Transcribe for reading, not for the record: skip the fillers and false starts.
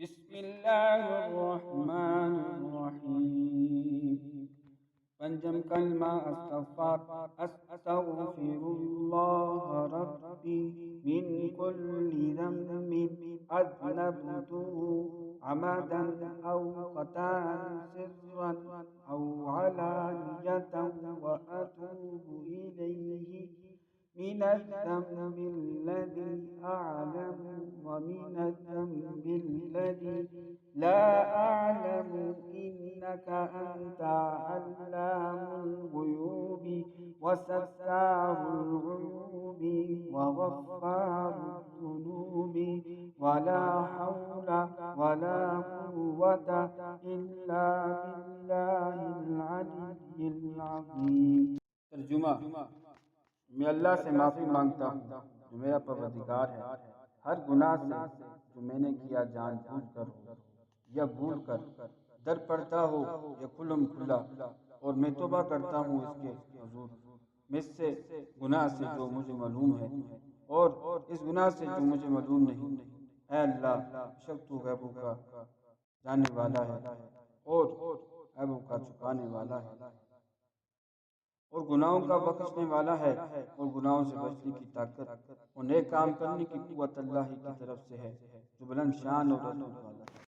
बिस्मिल्लाहिर्रहमानिर्रहीम। पंचम कलमा अस्तग़फ़ार। अस्तग़फ़िरुल्लाह रब्बी मिन कुल्ली ज़ंबिन अज़नबतुहु अमदन औ ख़ताअन सिर्रन औ अलानियतन व अतूबु इलैहि मिनज़्ज़ंबिल्लज़ी अअलमु व मिनज़्ज़ंबिल्लज़ी ला अअलमु इन्नका अंता अल्लामुल गुयूबि व सत्तारुल उयूबि व गफ़्फ़ारुद दुनूबि व ला हौला व ला कुव्वता इल्ला बिल्लाहिल अलिय्यिल अज़ीम। तर्जुमा। मैं अल्लाह से माफ़ी मांगता हूँ जो मेरा परवरदिगार है, हर गुनाह से जो मैंने किया जानबूझ कर हो या भूल कर, दर पड़ता हो या खुल्लम खुल्ला, और मैं तौबा करता हूँ इसके हुजूर मुझसे गुनाह से जो मुझे मालूम है और इस गुनाह से जो मुझे मालूम नहीं। ऐ अल्लाह, बेशक तू गैबों का जानने वाला है और ऐबों का छुपाने वाला है और गुनाहों का बख्शने वाला है और गुनाहों से बचने की ताकत और नेक काम करने की कुव्वत अल्लाह ही की तरफ से है जो बुलंद शान और अज़मत वाला है।